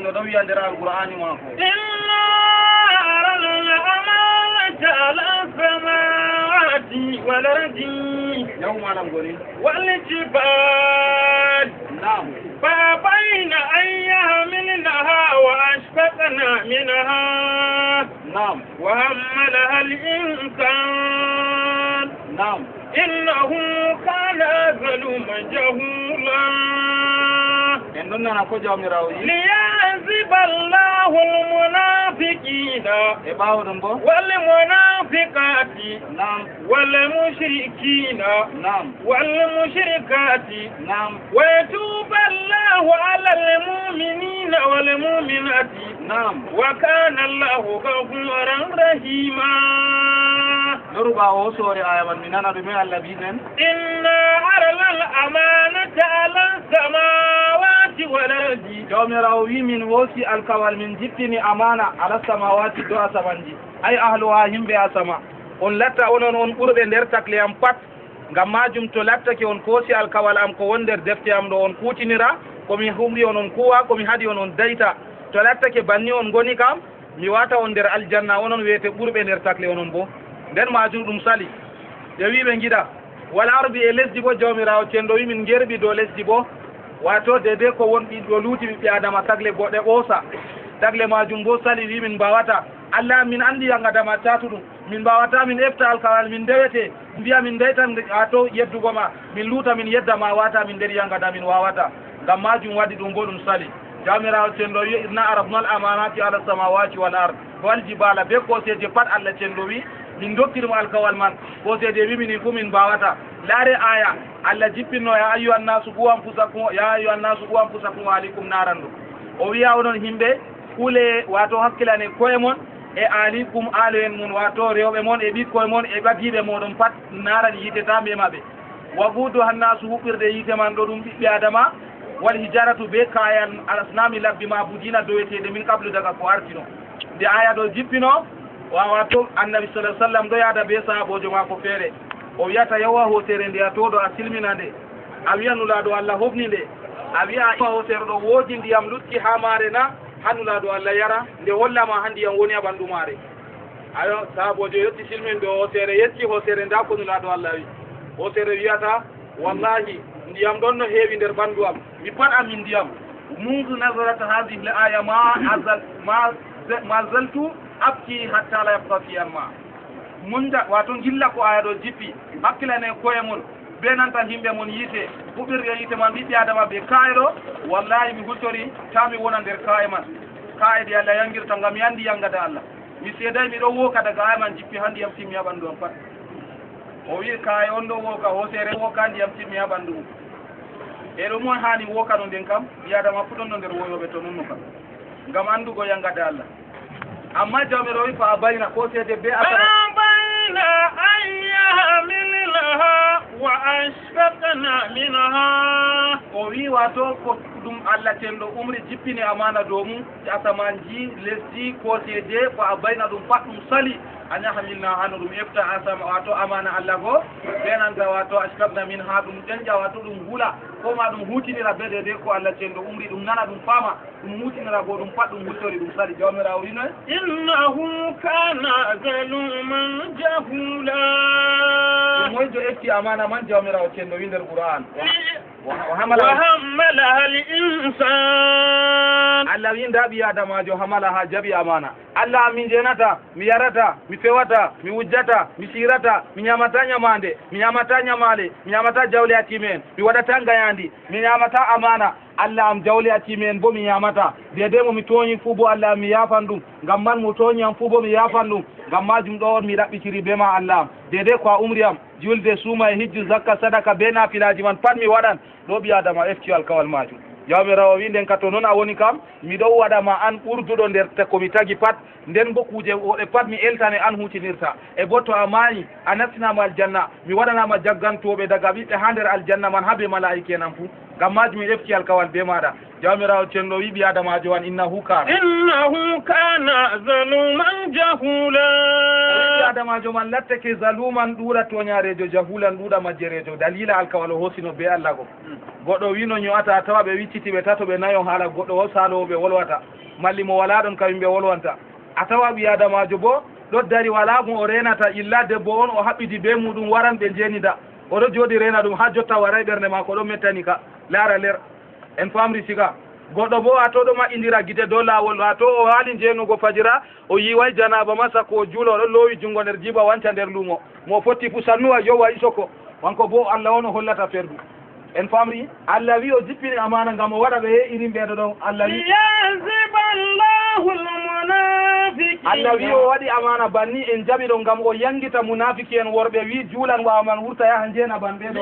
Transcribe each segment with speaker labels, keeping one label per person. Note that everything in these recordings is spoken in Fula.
Speaker 1: no do wi andira alqur'ani mako
Speaker 2: inna aradna amanata ala samawati wal ardi
Speaker 1: yawma lam goni
Speaker 2: wal jibal
Speaker 1: na'am
Speaker 2: فأبين أن يحملنها وأشفقن منها
Speaker 1: نعم
Speaker 2: وحملها الإنسان
Speaker 1: نعم
Speaker 2: إنه كان ظلوما جهولا ليعذب الله المنافقين والمنافقات والمشركين والمشركات ويتوب الله على المؤمنين والمؤمنات وكان الله غفورا رحيما. إنا عرضنا الأمانة على السماوات والأرض.
Speaker 1: جومراوي من وصي الكوال من جبتني أمانة على السماوات دو سمانجي أي أهلها هم بأسما on latta onon on ɓurɓe nder takle am pat ngam majum to lattake on koosi alkawal am ko won nder defte am ɗo on kuutinira komi humri onon kuwa komi haadi onon dayta to lattake banni on goni kam mi wata on nder aljanna onon wiyete ɓurɓe nder takle onon bo nden majum ɗum sali ɓe wi ɓe giɗa wala ardi e lesdi bo jawmirawo cenɗo wi min gerɓi dow lesdi bo wato dede ko wonɓi ɗo luuti ɓiɓɓe adama tagle goɗɗe ɓoosa tagle majum bo sali wi min mbawata Allah min andi yangadama tatuɗum min mbawata min efta alkawal min dewete mbiya min daytan ato yeddugo ma min luuta min yeddama wata min nder yangada min wawata ngam majum waɗi ɗum bo ɗum sali jamirawo cenɗo wi inna arabnal amanati ala samawati wal ard wal jibala be koseje pat Allah cenɗo wi min dokkirum alkawal man koseje wi minin fu min mbawata laare aya Allah jippinno ya ayyuhan nasu qu anfusakum ya ayyuhan nasu qu anfusakum wa alaikum naran ɗo o wiya onon himɓe kule wato hakkilane koye mon e alikum aalo en mun wato rewɓe mon e ɓikkoye mon e ɓagiɓe moɗon pat naran yiteta be maɓe wagudu hannasu huɓɓirde yite man ɗo ɗum ɓiɓɓe adama wal hijaratu be kayan alasnami labbi ma budina dowetede min qablu daga ko artino nde aya ɗo jippino wato annabi sallallahu alaihi wasallam ɗo yaada be sahabojo mako feere o wiyata yawa hotere nde a toɗo a silmina nde a wiyanulaɗo Allah hofni nde a wiya hotere ɗo woodi ndiyam lutti ha mare na hannulaɗo Allah yara nde hollama ha ndiyam woni a ɓandu mare ayo sahabojo yetti silmin ɗo hotere yetti hotere nda ko nulaɗo Allah wi hotere wiyata wallahi ndiyam ɗon no heewi nder ɓandu am mi pat amin ndiyam mundu nazarata hadihi l aya ma zaltu abki hatta la yabqa fi alma munda wato gilla ko aya ɗo jippi hakkilane koye mon be nanta himɓe mon yiite huɓirde yiite man ɓiɓɓe adama ɓe kaaye ɗo wallahi mi hultori ta mi wona nder kaaye man kaaye de Allah yangirta ngam mi andi yangada Allah mi seeday miɗo woka daga aya man jippi ha ndiyam timmi ha ɓandu am pat o wi kaaye on ɗo woka hosere woka ndiyam timmi ha ɓandu mum e ɗo moy hani woka no nden kam ɓi adama fu ɗon no nder woyoɓe to nonno kam ngam andugo yangada Allah amma jawmiro wi fa abayna ko seede be
Speaker 2: abayna an yahmilnaha wa ashfaqna minha
Speaker 1: o wi wato ko ɗum Allah cenɗo umri jippini amana dow mum asamanji lesdi ko seede fa abayna ɗum pat ɗum sali an yahmilna hano ɗum efta asama wato amana Allah go benanta wato ashfaqna minha ɗum ƴenƴa wato ɗum hula ko ma ɗum hutinira be de ko Allah cenɗo umri ɗum nana ɗum fama ɗum hutinira go ɗum pat ɗum hultori ɗum sali jawmirawo wi noy
Speaker 2: innahu kana zaluman jahula
Speaker 1: ɗum moyjo efti amana man jawmirawo cenɗo wi nder Qur'an
Speaker 2: وحملها الإنسان
Speaker 1: Allah wi nda ɓi adamajo hamalaha jaɓi amana Allah mi jenata mi yarata mi fewata mi wujjata mi sirata mi ñamata ñamande mi ñamata ñamale mi ñamata jawle a timen mi waɗata gayandi mi ñamata amana Allah am jawle a timen bo mi ñamata dede mo mi toñi fuu bo Allah mi yafan ɗum ngam man mo toñi am fuu bo mi yafan ɗum ngam majum ɗo on mi ɗaɓɓitiri be ma Allah am dede ko a umri am julde suuma e hijju zakka sadaka be nafilaji man pat mi waɗan ɗo ɓi adama efti alkawal majum jawmirawo wi nden ka to noon a woni kam miɗo waɗama an ɓurduɗo nder komi tagi pat nden bo kuje woɗe pat mi eltane an hutinirta e bo to a maayi a nastinama aljanna mi waɗanama jaggantoɓe daga ɓiɓɓe ha nder aljanna man habe malaiki en an fuu ngam majum mi efti alkawal be maɗa jawmirawo cenɗo wi ɓi adamajo wan innahu
Speaker 2: kana zaluman jahula
Speaker 1: ɓi adamajo man lattake zaluman ɗuuɗa toñarejo jahulan ɗuuɗa majjerejo dalila alkawal o hosino be allah go goɗɗo wino ño'ata tawa ɓe wicciti ɓe tato ɓe nayo haala goɗɗo o salowo ɓe wolwata malli mo wala ɗon kayum ɓe wolwanta a tawa ɓi adamajo bo ɗo dari wala mo o renata illa debbo on o haɓɓiti be muɗum waran ɓe jenida oɗo jooɗi rena ɗum ha jotta waray ɓernde ma ko ɗo mettani ka laara ler en famri siga goɗɗo bo a to ɗo maƴƴidira gite dow laawol a to o haali jeenugo fajira o yiway janaba masa ko juulo oɗo loowi junngo nder jiba wanca nder luumo mo fotti fu sannuwa yowa isoko wanko bo allah on o hollata ferdu en famri allah wi o jippini amana ngam o waɗa ɓe he irin ɓeeɗo ɗon allah wi allah wi o waɗi amana banni en jaɓi ɗo ngam o yangita munafiki en worɓe wi juulan wawaman wurta yaha jeena ban ɓeɗo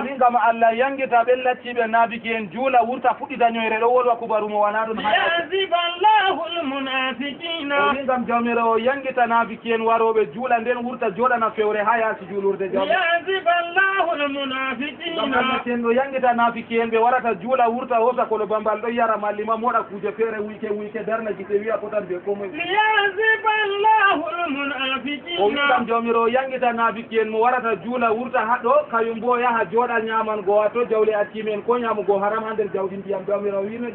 Speaker 1: wi ngam allah yangita ɓen lacciɓe nafiki en juula wurta fuɗɗita ñoyre ɗo wolwa kubaru mo wana ɗum o wi ngam jawmirawo yangita nafiki en waroɓe juula nden wurta joɗana fewre ha yaasi juulurde jawmiraten ɗo yangita nafiki en ɓe warata juula wurta hosa koɗo bambal ɗo yara mallima moɗa kuje feere wuyke darna gite wiya potan ɓe komoy o wi kam jawmirawo yangita nafiki en mo warata juula wurta haɗo kayum bo yaha jooɗa ñaman go to jawle accimen ko ñamugo haram ha nder jawdi ndiyam jawmirawo wino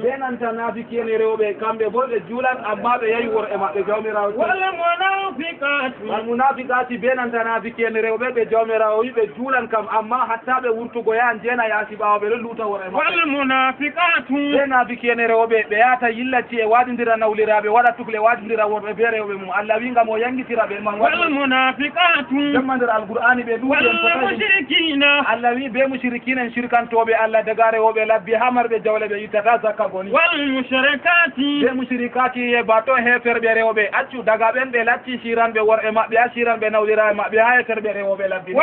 Speaker 1: ɓe nanta nafiki en rewɓe kamɓe bo ɓe juulan amma ɓe yahi worɓe maɓɓe jawmirawo wal munafiqati ɓe nanta nafiki en rewɓe ɓe jawmirawo wi ɓe juulan kam amma hatta ɓe wurtugo yahan jeena yaasi ɓawa ɓe ɗo luuta worɓe maɓɓe ɓe nafiki en rewɓe ɓe yahata yillati e waɗidira nawliraɓe waɗa tukle waɗidira worɓe be rewɓe mum allah wi ngam o yangitira ɓe man jamma nder alqur'ani ɓe ɗuɗi allah wi be mushrikina en shirkantoɓe allah daga rewɓe labbi ha marɓe jawle ɓe ittata zakka goni be mushrikati e bato heferɓe rewɓe accu daga ɓen ɓe lacci siranɓe worɓe maɓɓe ha siranɓe nawliraɓe maɓɓe ha heferɓe rewɓe labbi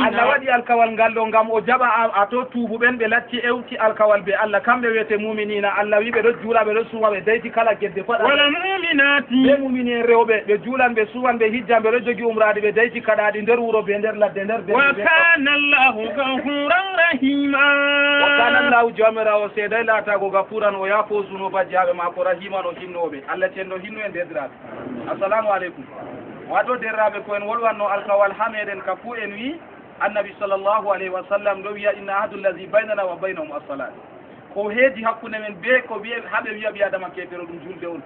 Speaker 1: allah waɗi alkawal ngal ɗo ngam o jaɓa a to tuubuɓen ɓe lacci ewti alkawal ɓe allah kamɓe wiyete muminina allah wi ɓe ɗo juula ɓe ɗo suuma ɓe dayti kala gedde faɗa ɓe mumini en rewɓe ɓe juulan ɓe suwan ɓe hijjan ɓe ɗo jogi umrade ɓe dayti kaɗaɗi nder wuuro ɓe nder ladde nder wakanallahu jawmirawo seeday laatago gafuran o yaafo zunubaji haɓe mako rahiman o hinnoɓe allah cenno hinno en derdiraɓe assalamu aleykum wato derraɓe ko en wolwanno alkawal ha meɗen ka fuu en wi annabi sallllahu alayhi wa sallam ɗo wiya inna ahadullahi baynana wa baynahum assalat ko heedi hakkude men be ko wiye haɓe wiya ɓi adama kefero ɗum julde on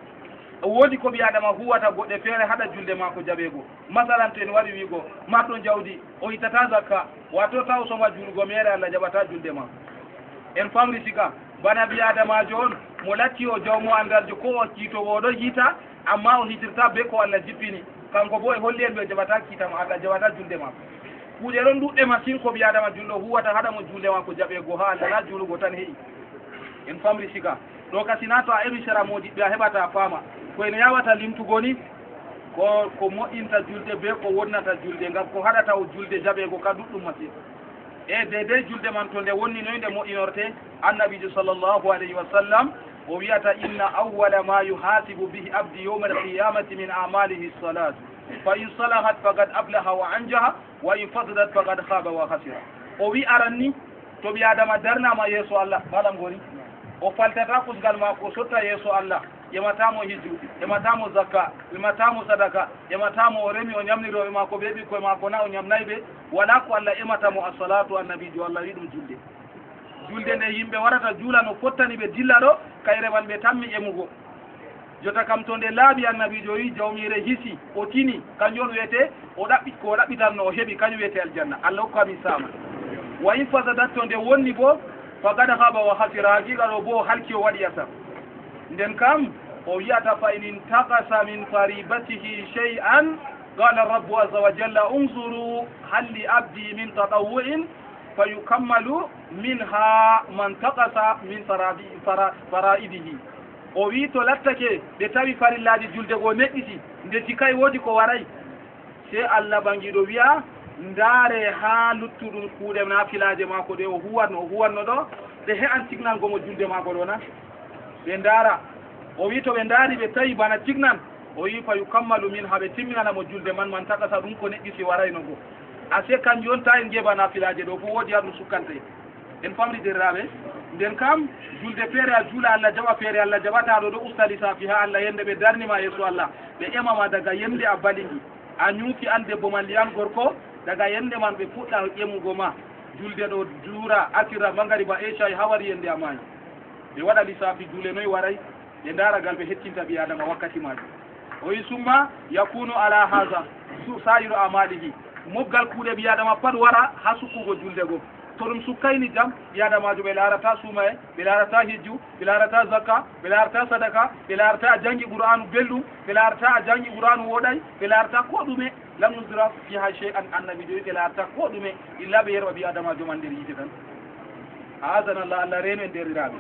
Speaker 1: woodi ko ɓi adama huwata goɗɗe feere haɗa julde makko jaɓeego masalan to en waɗi wiigo marɗo jawdi o ittata zakka wato taw soma julgo mere allah jaɓata julde ma en famri sika bana ɓi adamajo on mo latti o jawmo andaljo ko o kiitowo oɗo hiita amma o hitirta be ko allah jippini kanko bo e holli en ɓe jaɓata kiitama allah jaɓata julde makko kuuɗe ɗon ɗuɗɗe machine ko ɓi adama julɗo huwata haɗa mo julde makko jaɓeego ha allah na juulugo tan heƴi en famri sika ɗo kasina to a emi sara modiɓɓe a heɓata faama ko en yawata limtugo ni ko moƴƴinta julde be ko wonnata julde ngam ko haɗata o julde jaɓeego ka ɗuɗɗum machine e deydey julde man to nde wonni noy nde moƴƴinorte annabijo sallllahu alayhi wa sallam o wiyata inna awwala ma yuhasibu bihi abdi yawma alqiyamati min amalihi salatu fa in salahat faqad aflaha wa anjaha wa in fasadat faqad khaba wa khasira o wi aranni to ɓi adama darnama yeeso allah maɗam goni o faltata kusgal mako sotta yeeso allah ƴematamo hijju ƴematamo zakka ƴematamo sadaka ƴematamo o remi o ñamniroɓe mako ɓe ɓikkoye mako na o ñamnayi ɓe wala ko allah ƴematamo assalatu annabijo allah wi ɗum julde julde nde yimɓe warata juula no fottani ɓe dilla ɗo kayre man ɓe tammi ƴemugo jota kam to nde laaɓi annabijo wi jawmire hisi o tini kanjum on wiyete o ɗaɓɓi ko o ɗaɓɓitanno o heeɓi kañum wiyete aljanna allah hokkami sama wa in fasadat to nde wonni bo faqad haba wa hasira haqiqa ɗo bo halki o waɗi yata nden kam o wiyata fa in intaqasa min faribatihi shay'an qala rabbu azza wa jalla unzuru hal li abdi min tatawwu'in fayukammalu minha man taqasa min fara'idihi o wi to lattake ɓe tawi farillaji julde go neɗɗiti nde tikay woodi ko waray se allah bangiɗo wiya ndaare ha luttuɗum kuuɗe nafilaje mako ɗe o huwanno ɗo ɓe heɓan tignangomo julde mako ɗo na ɓe ndaara o wi to ɓe ndaari ɓe tawi bana tignan o yi fa yukammalu min haɓe timminanamo julde man takasa ɗum ko neɗɗi si warayno go ase kanjum on ta en jeeɓa nafilaje ɗo fof woodi haɗum sukkante en famri derraɓe nden kam julde feere a juula Allah jaɓa feere Allah jaɓataɗo ɗo usta lissafi ha Allah yende ɓe darnima yeeso Allah ɓe ƴemama daga yende a baligi a ñuuki an debbo man liyan gorko daga yende man ɓe puɗɗa ƴemugo ma julde ɗo juura akira magariba esha hawari yende a maayi ɓe waɗa lissafi juule noyi waray ɓe daragal ɓe hettinta ɓi adama wakkati majum o yi summa yakunu ala haza sayiru amalihi mobgal kuuɗe ɓi adama pat wara ha sukkugo julde go to ɗum sukkayni jam ɓi adamajo ɓe larata sumaye ɓe larata hijju ɓe larata zakka ɓe larata sadaka ɓe larata a jangi qur'anu belɗum ɓe larata a jangi qur'anu woɗay ɓe larata ko ɗume lam nusra fiha shay'an annabi joyi ɓe larata ko ɗume illa ɓe yerwa ɓi adamajo man nder yite tan azana Allah reno en derriraɓe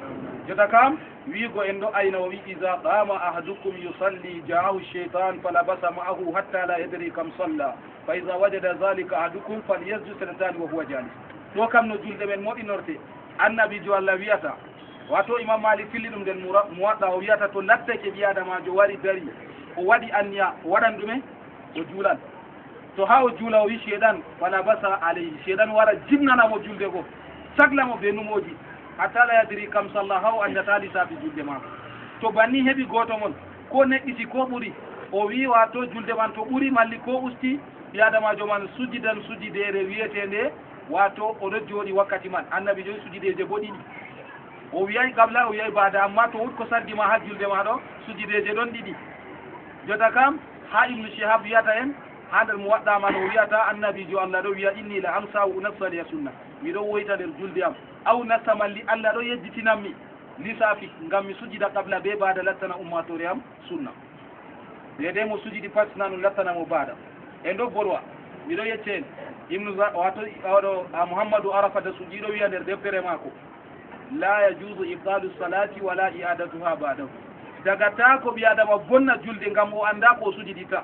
Speaker 1: jota kam wiigo en ɗo ayna o wi iza qama ahadukum yusalli ja'ahu shaytan falabasa ma'ahu hatta la yadri kam salla fa iza wajada dhalika ahadukum falyasjud sajdatan wa huwa jalis ɗo kam no julde men moɗinorte annabijo Allah wiyata wato imam malik filli ɗum nden muwaɗɗa o wiyata to lattake ɓi adamajo wari dari o waɗi anniya o waɗan ɗume o juulan to ha o juula o wi sheɗan fala basa alayhi sheɗan wara jinnanamo julde go saglamo be numoji hatta la yadri kam salla ha o andata lissafi julde mako to banni heɓi goto mon ko neɗɗiti ko ɓuuri o wi wato julde man to ɓuuri malli ko usti ɓi adamajo man sujjidan sujjidere wiyetende wato oɗo jooɗi wakkati man annabi joyi sujideje bo ɗiɗi o wiyay gabla o wiyay baada amma to wut ko saddima ha julde ma ɗo sujideje ɗon ɗiɗi jota kam ha ibnu shihab wiyata en ha nder mo waɗɗaman o wiyata annabijo Allah ɗo wiya inni la amsa unafsali ya sunna miɗo woyta nder julde am aw nasta malli Allah ɗo yejjitinanmi lissafi ngam mi sujida qabla be baada lattana ummatore am sunna dede mo sujidi pat nanu lattanamo baada en ɗo bolwa miɗo yeccen ibnu wato oɗo Muhammadu Arafata sujiɗo wiya nder deftere mako la yajuzu ibdalu salati wala i'adatuha ba'dahu daga ta ko ɓi adama bonna julde ngam o anda ko sujidita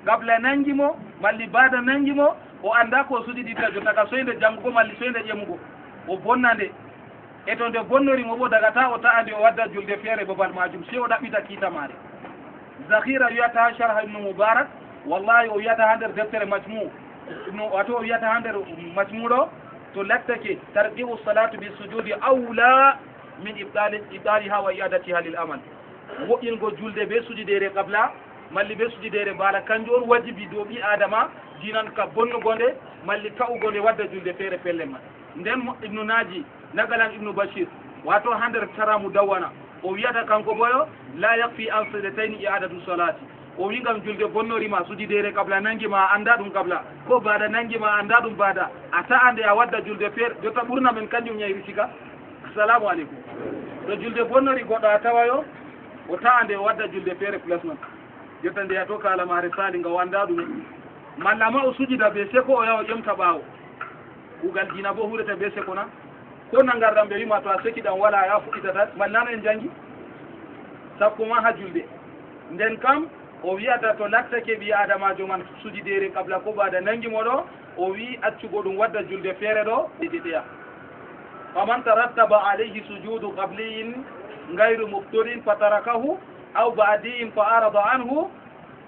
Speaker 1: gabla nangimo malli baada nangimo o anda ko sujidita jottaka soyde jangugo malli soyde ƴemugo o bonnande e to nde bonnorimo bo daga ta o ta'ande o wadda julde feere babal majum se o ɗaɓɓita kiita mare zahira wiyata ha sharha ibnu mubarak wallahi o wiyata ha nder deftere majmu wato o wiyata ha nder majmuɗo to lattake tarqiu salatu bi sujudi awla min ibdaliha wa i'adatiha lil amal wo'ingo julde be sujudere qabla malli be sujudere baala kanjum on wajibi dow ɓi adama jinan ka bonnugonde malli ta'ugonde wadda julde feere pelle man nden ibnu naji nagalan ibnu bashir wato ha nder taramu dawwana o wiyata kanko boyo la yakfi an sadatayni i'adatu salati o wi ngam julde bonnorima sujudere qabla nangima anda ɗum qabla ko baada nangima anda ɗum baada a ta'ande a wadda julde feere jotta ɓurna men kanjum ñayri sika assalamu aleykum to julde bonnori goɗɗo a tawayo o ta'ande o wadda julde feere place man jotta nde yato kalamare sali nga wanda ɗume malla ma o sujida be seko o yawa ƴemta ɓaawo kugal dina bo hurata be seko na ko nangarɗam ɓe wima to a sekiɗan wala ya fuɗɗitata mallano en jangi sakkuma ha julde nden kam o wiyata to lattake ɓi adamajo man sujidere qabla ko baada nangimo ɗo o wi accugo ɗum wadda julde feere ɗo ɗiɗiɗeya faman tarattaba alayhi sujudu qabliyin gayru mufturin fatarakahu aw ba'diyin fa arada anhu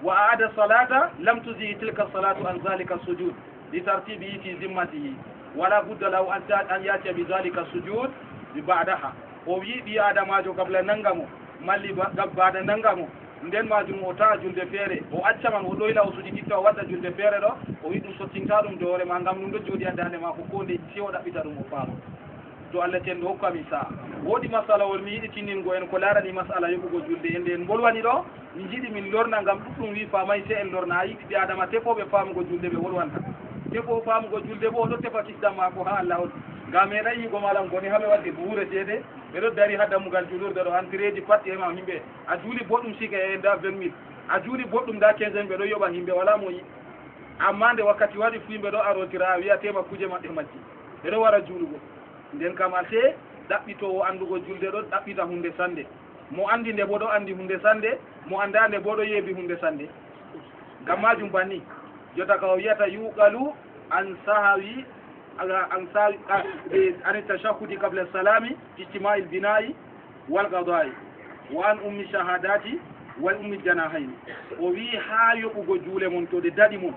Speaker 1: wa aada salata lam tuzi tilka salatu an zalika sujud li tartibihi fi zimmatihi wala budda lahu an yatiya bi zalika sujud bi ba'daha o wi ɓi adamajo qabla nangamo malli baada nangamo nden majum o ta'a julde feere o acca man o ɗoyla o sujiditta o wadda julde feere ɗo o wi ɗum sottinta ɗum doore ma ngam ɗum ɗo jooɗi a dande ma ko ko nde si o ɗaɓɓita ɗum o faama to Allah ten ɗo hokkami sa'a woodi masalawol mi yiɗi tinningo en ko laarani masala yoɓugo julde e nde en bolwani ɗo min jiiɗi min lorna ngam ɗuɗɗum wi famay se en lorna a yiɗi ɓi adama tefoɓe faamugo julde ɓe wolwanta tefo faamugo julde bo oɗo tefa kisdam mako ha Allah on nga meeɗa yigo malam goni haɓe wadde buuretede ɓeɗo dari ha dammugal julurde ɗo entrée ji pat ema yimɓe a juuli boɗɗum sika e nda 20 000 a juuli boɗɗum nda 15 000 ɓeɗo yoɓa yimɓe wala mo yi amma nde wakkati waɗi fu yimɓe ɗo arotira a wiya tema kuje maɓɓe majji ɓeɗo wara juulugo nden kam ase ɗaɓɓitowo andugo julde ɗo ɗaɓɓita hunde sande mo andi nde bo ɗo andi hunde sande mo anda nde bo ɗo yeebi hunde sande ngam majum banni jota ka o wiyata yuqalu an sahawi عن التشهد قبل السلام اجتماع البناء والقضاء وعن أم شهادات wal ummi janahayni o wi ha yoɓugo juule mon to de daɗi mon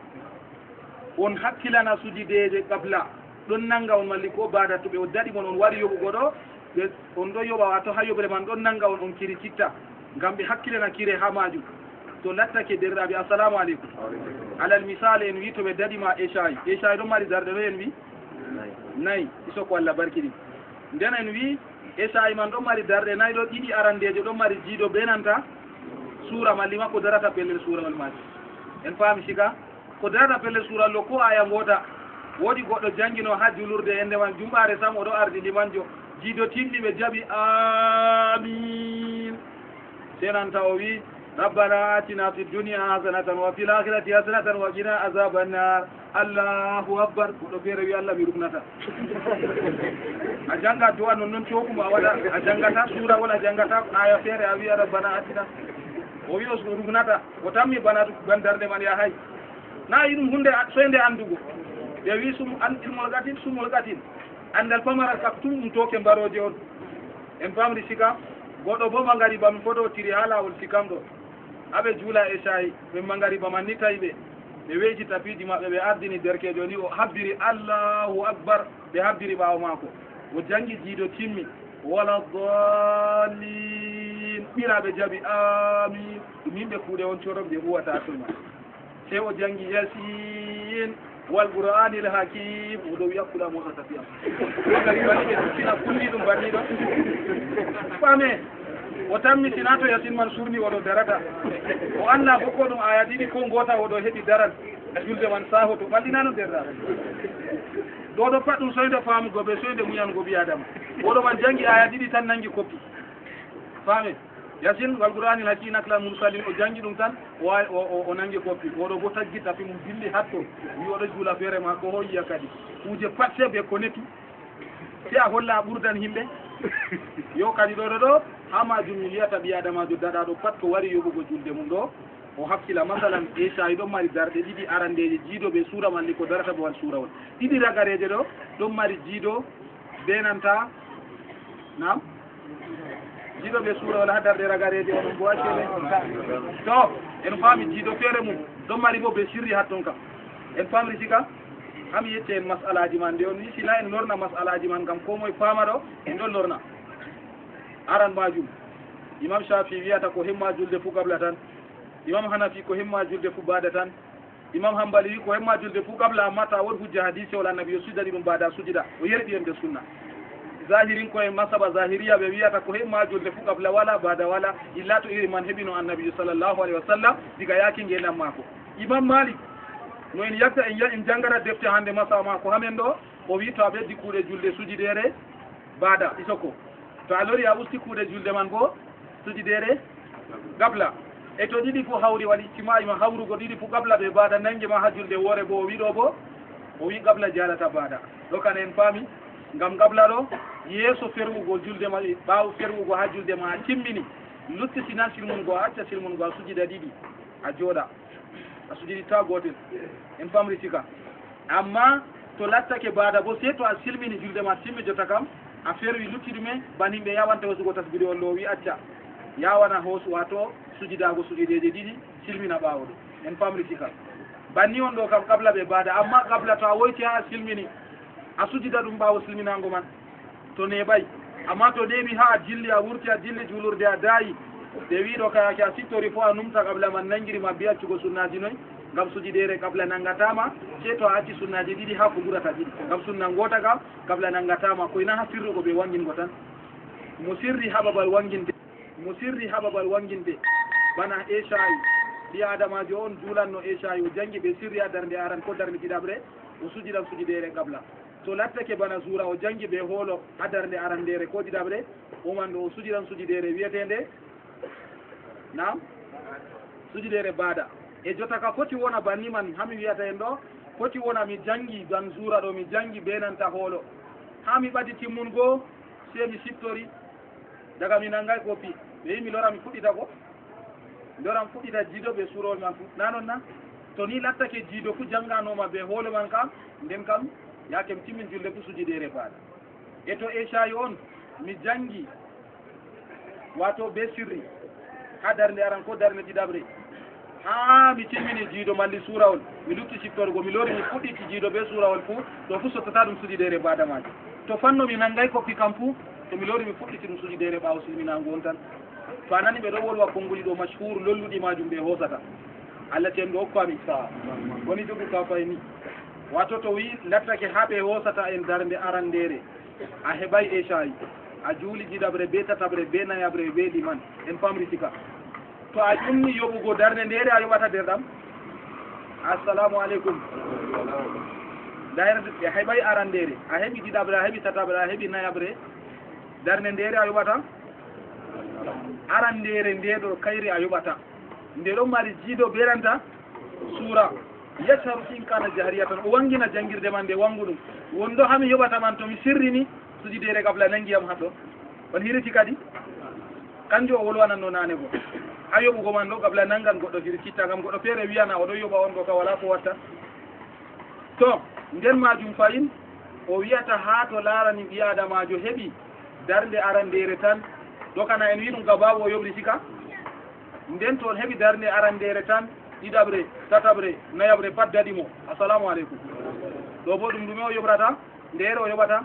Speaker 1: on hakkilana sujideje qabla ɗon nanga on malli ko baada to ɓe o daɗi mon on wari yoɓugo ɗo ɓe on ɗo yoɓa wato ha yoɓre man ɗon nanga on kiri citta ngam ɓe hakkilana kire ha majum to lattake derɗaɓe assalamu aleykum alal misale en wi to ɓe daɗima échayi ɗon mari darɗe ɗo en wi nayyi isoko Allah barkiɗi nden en wi échayi man ɗon mari darɗe nayyi ɗo ɗiɗi arandeje ɗon mari jiiɗo be nanta suura malli makko darata pellel suurawol maji en faami siga ko darata pellel suurallo ko aya ngoota woodi goɗɗo jangino ha julurde ende man jumɓare sam oɗo ardi limanjo jiiɗo timɗi ɓe jaaɓi amin senanta o wi rabbana atina fi dunia hasanatan wa fil akhirati hasanatan wa qina azaban nar allahu akbar goɗɗo feere wi allah mi rufnata a janga du'a noon cokuma a waɗa a jangata suurawol a jangata aya feere a wiya rabbana atina o wi o rufnata o tammi bana darde man yahay na yi ɗum hunde soyde andugo ɓe wi ilmol gatin sumol gatin andal pamara kak tum ɗum toke mbaroje on en famri sika goɗɗo bo magari bami foto tiri ha lawol sikam ɗo aɓe juula e sayi ɓe magari baman ni tawi ɓe weji tapiji maɓɓe ɓe ardini derkejo ni o habbiri allahu akbar ɓe habbiri ɓawo mako o jangi jiiɗo timmi wala dallin ɓiraɓe jaaɓi amin ɗum yimɓe kuuɗe on corom ɓe huwata tuma sey o jangi yasin wal qur'anil hakim o dow yakkula mosa tafiya magari bani ɓe tukkina kulli ɗum banni ɗo fame o tammi sina to yasin man surni oɗo darata o anna bokko ɗum aya ɗiɗi ko gota oɗo heɓi daran julde man saho to ɓallinano derɗa ɗo ɗo pat ɗum soyde famugo ɓe soyde muñango ɓi adama oɗo man jangi aya ɗiɗi tan nangi koppi fame yasin wal qur'anil hakim nakla mursalin o jangi ɗum tan o nangi koppi oɗo bo taggi tapi mum dilli hatto wi oɗo juula feere ma ko hoyiya kadi kuje pat se ɓe koneti si a holla a ɓurdan himɓe yo kadi ɗoɗo ɗo ha majum mi wiyata ɓi adamajo daɗaɗo pat ko wari yoɓugo julde mum ɗo o hakkila masalan échayi ɗon mari darɗe ɗiɗi arandeje jiiɗo ɓe suura malli ko darata bo wal suurawol ɗiɗi ragareje ɗo ɗon mari jiiɗo be nanta nam jiiɗo ɓe suurawol ha darɗe ragareje onon bo accele to en faami jiiɗo feere mum ɗon mari bo ɓe sirri hatton kam en famri sika hami yette en masalaji man nde on wi sina en lorna masalaji man gam ko moye faama ɗo en ɗon lorna aran majum imam shafi wiyata ko himma julde fu qabla tan imam hanafi ko himma julde fu baada tan imam hambali wi ko himma julde fu qabla amma ta won hujja hadisi wala nabi yo sujadi ɗum baada sujida o yerɗi en de sunna zahirin koye masaba zahiriya ɓe wiyata ko himma julde fu qabla wala baada wala illa to iri man heɓino annabijo sallllahu alayhi wa sallam diga yaaki ngenam mako imam malik no en yakta en jangata defte hande masaba mako hamen ɗo o wi to a ɓeddi kuuɗe julde sujidere baada isoko to a lori a usti kuuɗe julde man bo sujidere gabla e to ɗiɗi fof hawri waɗi ictimaima hawrugo ɗiɗi fof gabla ɓe baada nangue ma ha julde woore bo o wi ɗo bo o wi gabla jarata baada ɗo kan en paami ngam gabla ɗo yeeso ferwugo julde ma ɓaawo ferwugo ha julde ma a timmini lutti sinan silmungo a acca silmungo a sujida ɗiɗi a jooɗa a sujiditta gotel en famri sika amma to lattake baada bo se to a silmini julde ma timmi jota kam a ferwi lutti ɗume ban yimɓe yawanta hosugo tasbiri on ɗo wi acca yawana hoosu wato sujidago sujideje ɗiɗi silmina ɓaawo ɗo en famri sika banni on ɗo kam qabla ɓe baada amma qabla to a woyti ha a silmini a sujida ɗum ɓaawo silminago man to neɓay amma to ɗemi ha a jilli a wurti a jilli julurde a daayi ɓe wiɗo kayake a sittori fo a numta qabla man nangirima mbiya accugo sunnaji noy ngam sujidere qabla nangatama se to a acci sunnaji ɗiɗi ha ko ɓurata ɗiɗi ngam sunna gota kam qabla nangatama koyna ha firrugo ɓe wangingo tan mo sirri ha babal wanginde bana échayi ɗi adamajo on juulanno échayi o jangi ɓe sirri ha darde aran ko darde ɗiɗaɓre o sujidan sujidere qabla to lattake bana suura o jangi ɓe hoolo ha darde arandere ko ɗiɗaɓre oman ɗo o sujidan sujidere wiyetende nam sujidere baada e jota ka foti wona banni man hami wiyata en ɗo foti wona mi jangi ban suura ɗo mi jangi be nanta hoolo ha mi ɓadi timmungo se mi siptori daga mi nanngay koppi ɓe wi mi lora mi fuɗɗita ko loram fuɗɗita jiido ɓe suurol man fu nanon na to ni lattake jiido fu jannganoma ɓe hoolo man kam nden kam yakem timmin julde fu sujidere baada e to échayi on mi jangi wato be sirri ha darnde aran ko darnde ɗiɗaɓre ha mi timmini jiido malli suurawol mi lutti siftorgo mi lori mi fuɗɗiti jiido be suurawol fuu ɗo fuu sottata ɗum suɗidere badamaji to fanno mi nanngay koppi kam fuu to mi lori mi fuɗɗiti ɗum suɗidere ɓaawo silminago on tan to a nani ɓe ɗo wolwa konnguli ɗo mashhur lolluɗi majum ɓe hosata allah ten ɗo hokkami saha woni jogu ka fay ni wato to wi lattake ha ɓe hosata en darnde arandere a heɓay échayi a juuli ɗiɗaɓre be tataɓre be nayaɓre be liman en famri sika to a ƴummi yoɓugo darnde ndere a yoɓata derɗam assalamu aleykum dayre a heɓay arandere a heɓi ɗiɗaɓre a heɓi tataɓre a heɓi nayaɓre darnde ndere a yoɓata arandere ndeɗo kayri a yoɓata nde ɗon mari jiido beranta suura yasharu in kana jahriya tan o wangina jangirde man nde wangu ɗum wonɗo hami yoɓata man tomi sirrini sujidere kabla nangiyam haɗɗo on hiriti kadi kanjum o wolwananno nane go ha yoɓugo man ɗo kabla nangan goɗɗo hiri citta gam goɗɗo feere wiyana oɗo yoɓa on ɗo ka wala ko watta to nden majum fayin o wiyata ha to larani ɓi adamajo heeɓi darnde arandere tan dokana en wi ɗum gabawo o yoɓri sika nden to on heeɓi darnde arandere tan ɗiɗaɓre tataɓre nayaɓre pat daɗimo assalamu aleykum ɗo bo ɗum ɗume o yoɓrata ndere o yoɓata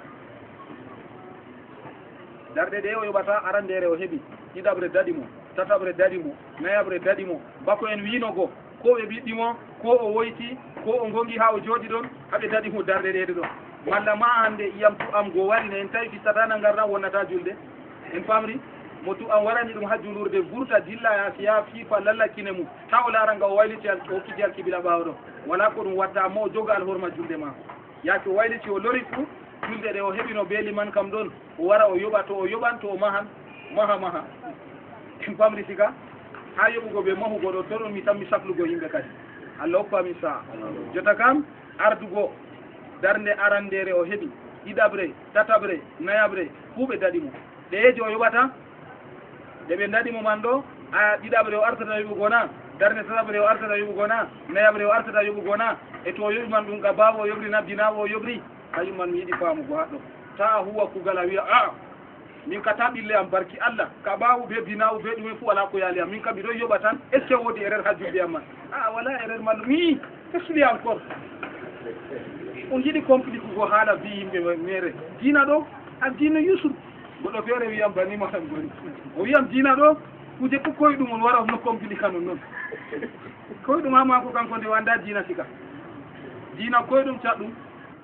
Speaker 1: darɗe ɗe o yoɓata arandere o heeɓi ɗiɗaɓre daɗimo tataɓre daɗimo nayaɓre daɗimo bako en winogo ko ɓe ɓiɗɗimo ko o woyti ko o gongi ha o jooɗi ɗon haɓe daɗimo darɗe ɗeɗe ɗon walla ma hande iyam tu am go wari ne en tawi fissatana garɗam wonnata julde en famri mo tu am warani ɗum ha julurde vurta dilla ya siya fiifa lallakkine mum ta o laranga o wayliti o hokkiti alkibila ɓawo ɗo wala ko ɗum watta amma o joga alhorma julde mako yaake o wayliti o lori fuu julde ɗe o heɓino be liman kam ɗon o wara o yoɓa to o yoɓan to o mahan maha en famri sika ha yoɓugo ɓe mahugo ɗo to ɗon mi tan mi saflugo yimɓe kadi allah hokkami saha jota kam ardugo darnde arandere o heɓi ɗiɗaɓre tataɓre nayaɓre fuu ɓe daɗimo ɗeyeji o yoɓata nde ɓe daɗimo man ɗo a ɗiɗaɓre o artata yoɓugo na darnde tataɓre o artata yoɓugo na nayaɓre o artata yoɓugo na e to o yoɓi man ɗum ga bawo o yoɓri na binawo o yoɓri kañum man mi yiɗi famugo haɗɗo ta a huwa kugal a wiya a min ka ta ɓille am barki allah ka ɓawu be binawu be ɗume fuu wala ko yaali am min kam miɗon yoɓa tan est ce que woodi erreur ha julde am man a wala erreur man mi tesli encore on yiɗi complique go haala bi yimɓe mere diina ɗo a diina yusuf goɗɗo feere wiyam banima tan goni o wiyam diina ɗo kuje fof koyɗum on wara no complique non noon koyɗum ha mako kanko nde wanda diina sika diina koyɗum catɗum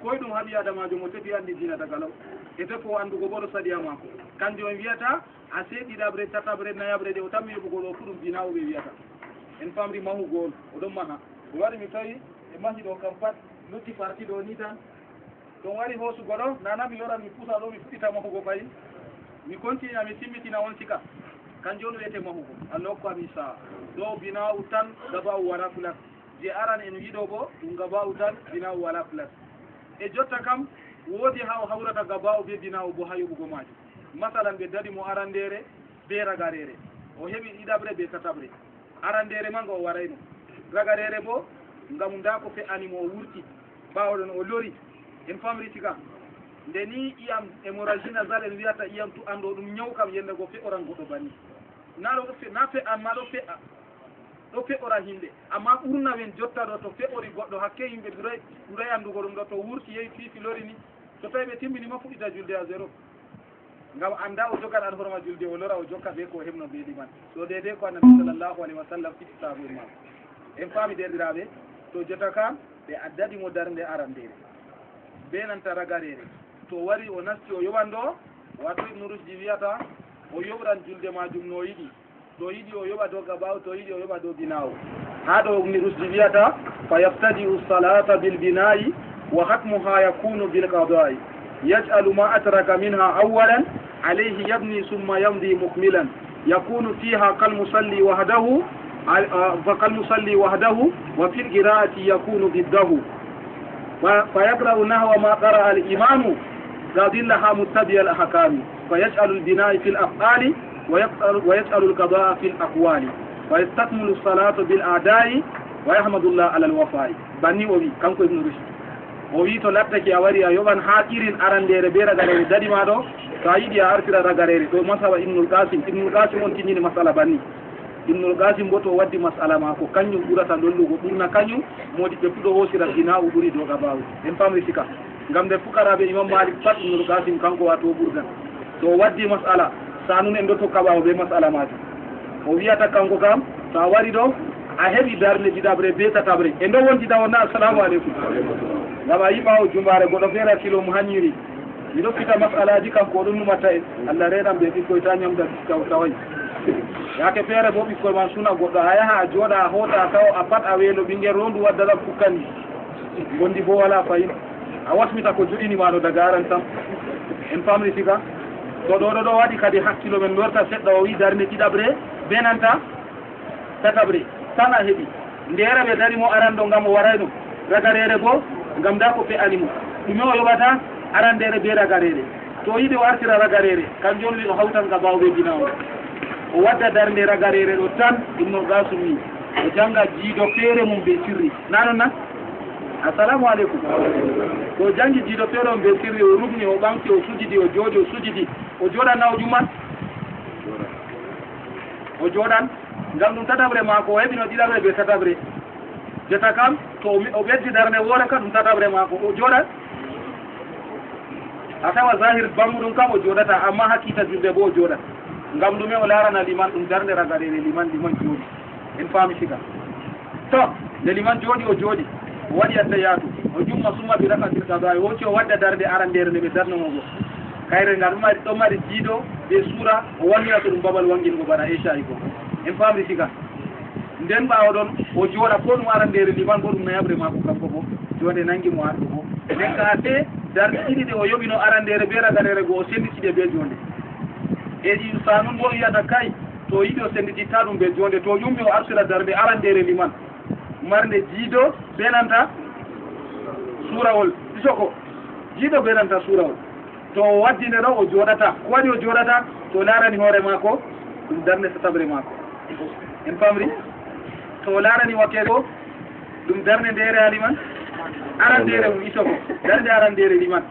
Speaker 1: koyɗum haɓi adamajo mo tefi andi diina daga law e defo andugo ɓoɗo sadiya mako kanjum on wiyata a seeɗiɗaɓre tataɓre nayaɓre ɗe o tammi yoɓugo ɗo fu ɗum diina o ɓe wiyata en famri mahugo on oɗon maha ɓe waɗi mi tawi e mahi ɗo kam pat lutti parti ɗo ni tan ton wari hoosugo ɗo nana mi loran mi pusa ɗo mi fuɗɗita mahugo fayi mi continue mi timmitina on sika kanjum on wiyete mahugo allah hokkami saha ɗo binawu tan gabawu wala place je aran en wiɗo bo ɗum gabawu tan binawu wala place e jotta kam woodi ha o hawrata gabawu be binawu bo ha yoɓugo majum masalan ɓe daɗi mo arandere be ragarere o heɓi ɗiɗaɓre be tataɓre arandere manga o warayno ragarere bo ngam nda ko fe'animo o wurti ɓawoɗon o lori en famri sika nde ni iyam hémorragie nasale en wiyata iyam tu ando ɗum ñaw kam yende go fe'oran goɗɗo banni na fe'an ma ɗo fe'ora himɓe amma ɓurna wen jotta ɗo to fe'ori goɗɗo hakke yimɓe ɓuray andugo ɗum ɗo to wurti yehi fiifi lori ni so tawi ɓe timminima fuɗɗita julde a zéro ngam anda o jogat alhorma julde o lora o jokka ɓe ko heɓno ɓeɗi man so dede ko annabi sallllahu alayhi wa sallam fittitaɓe ma en faami derɗiraɓe to jota kam ɓe addadimo darnde arandere be nanta ragarere to wari o nasti o yoɓan ɗo wato ibnu rusdi wiyata o yoɓran julde majum no yiɗi to yiɗi o yoɓa dow gabaw to yiɗi o yoɓa dow binawo ha ɗo ibnu rusdi wiyata fa yaftadi'u salata bil binayi wa hatmuha yakunu bil qada'i yaj'alu ma atraka minha awwalan alayhi yabni summa yamdi mukmilan yakunu fiha kalmusalli wahdahu فكالمصلي وحده وفي القراءة يكون ضده فيقرأ نحو ما قرأ الإمام ذلها متبع الأحكام فيجعل البناء في الأفعال ويجعل القضاء في الأقوال ويستكمل الصلاة بالأعداء ويحمد الله على الوفاء بني أبي كم ابن رشد أبي تلاتك أوري أيوبان حاكيرين أرندير بير غرير دادي مادو سايدي أرسل غرير تو مسألة ابن القاسم أنتيني مسألة بني Ibnul Qasim bo to waddi masala mako kañum ɓurata lollugo ɓurna kañum modi ɓe fuɗo hosira gina u ɓuri doga bawu en famri sika ngam nde fukaraɓe Imam Malik pat Ibnul Qasim kanko wato ɓurdan to waddi masala sanun en ɗo tokka ɓawo ɓe masala majum o wiyata kanko kam sa wari ɗo a heɓi darde ɗiɗaɓre be tataɓre e ndo wontida wonna assalamu aleykum ngam a yiɓa o jumbare goɗɗo feere hakkilo mo hañiri miɗo fita masalaji kanko oɗon numatta en Allah reɗam ɓe ɓikkoy ta ñamda tawayi yake feere bo ɓikkoy ma suna goɗɗo a yaha a jooɗa a hoota a taw a pat a weelo ɓinguel rondu waddaɗam fukkani gondi bo wala fayin a wasmita ko joɗinimaɗo daga aran tam en famri siga to ɗo waɗi kadi hakkilo men lorta seɗɗa o wi darde ɗiɗaɓre be nanta tataɓre tan a heeɓi ndera ɓe dari mo aran ɗo ngam o warayno ragarere bo ngam da ko fe'animo ɗume o yoɓata arandere be ragarere to yiɗi o artira ragarere kanjum wi o hawtan ga bawɓe binawo o wadda darde ragarere ɗo tan Ibnul Qasim wi o janga jiido feere mum be sirri nanon na assalamu aleykum to jangi jiido feere mum be sirri o rubni o ɓamti o sujidi o jooɗi o sujidi o jooɗan na o jumman o jooɗan ngam ɗum tataɓre maako o heɓino ɗiɗaɓre be tataɓre jeta kam to o ɓeddi darde woore ka ɗum tataɓre maako o jooɗan a tawa zahir bammuɗum kam o jooɗata amma hakkita julde bo o jooɗat ngam ɗume o larana liman ɗum darde ragarere liman jooɗi en faami siga to nde liman jooɗi o jooɗi o waɗi adda yaatu o jumma summa ɓe rakatirta ɗo o wocci o wadda darde arandere nde ɓe darnomogo kayre ngal ɗo mari jiiɗo ɓe suura o wannira to ɗum babal wangingo bana échayi ko en faamri siga nden ɓaawa ɗon o jooɗa ko ɗum arandere liman bo ɗum nayaɓre maako kanko bo jonde nangi mo arɗo bo nden ka te darde ɗiɗi ɗe o yoɓino arandere be ragarere go o senditiɗe be jonde e ɗi sanun bo wiyata kay to yiɗi o sendititta ɗum be jonde to yummi o artira darde arandere liman marde jiido be nanta suurawol isoko jiido be nanta suurawol to o waddinde ɗo o jooɗata ko waɗi o jooɗata to laarani hoore maako ɗum darde tataɓre maako en famri to laarani wakkere o ɗum darde ndere a liman arandere mum isoko darde arandere liman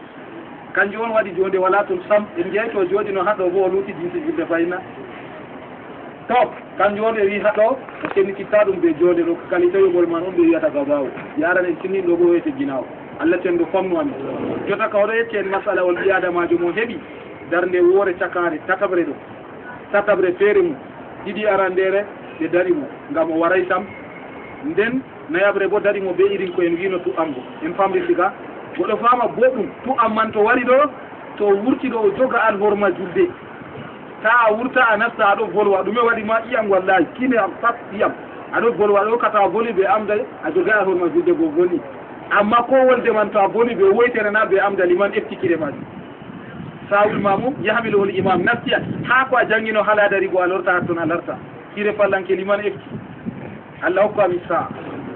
Speaker 1: kanjum on waɗi jonde wala toon sam en jeeyi to jooɗino haɗo bo o luuti jinsi julde fayna to kanjum on ɓe wi haɗo o sennititta ɗum ɓe jonde ɗo kalitoyogol man on ɓe wiyata gabawo yaran en tinni ɗo bo wiyete ginawo Allah ten ɗo famnu amin jota ka oɗo yecce en masala ol ɓi adamajo mo heeɓi darde woore cakare tataɓre ɗo tataɓre feere mum ɗiɗi arandere ɓe dari mo ngam o waray sam nden nayaɓre bo dari mo be irin ko en wino tu'amgo en famri siga goɗo fama boɗɗum tu'am man to wari ɗo to wurti ɗo o joga an horma julde ta a wurta a nasta aɗo volwa ɗume waɗi ma ƴiyam wallahi kine am pat ƴiyam aɗo volwa ɗo kata voli ɓe amday a joga an horma julde go vonni amma ko wolde man to a voli ɓe woyterena ɓe amda liman eftikire majum sawul mamum yahmilowol imam nastiya ha ko a jangguino hala dari go a lorta hatton a larta kire fallanke liman efti Allah hokku amin saa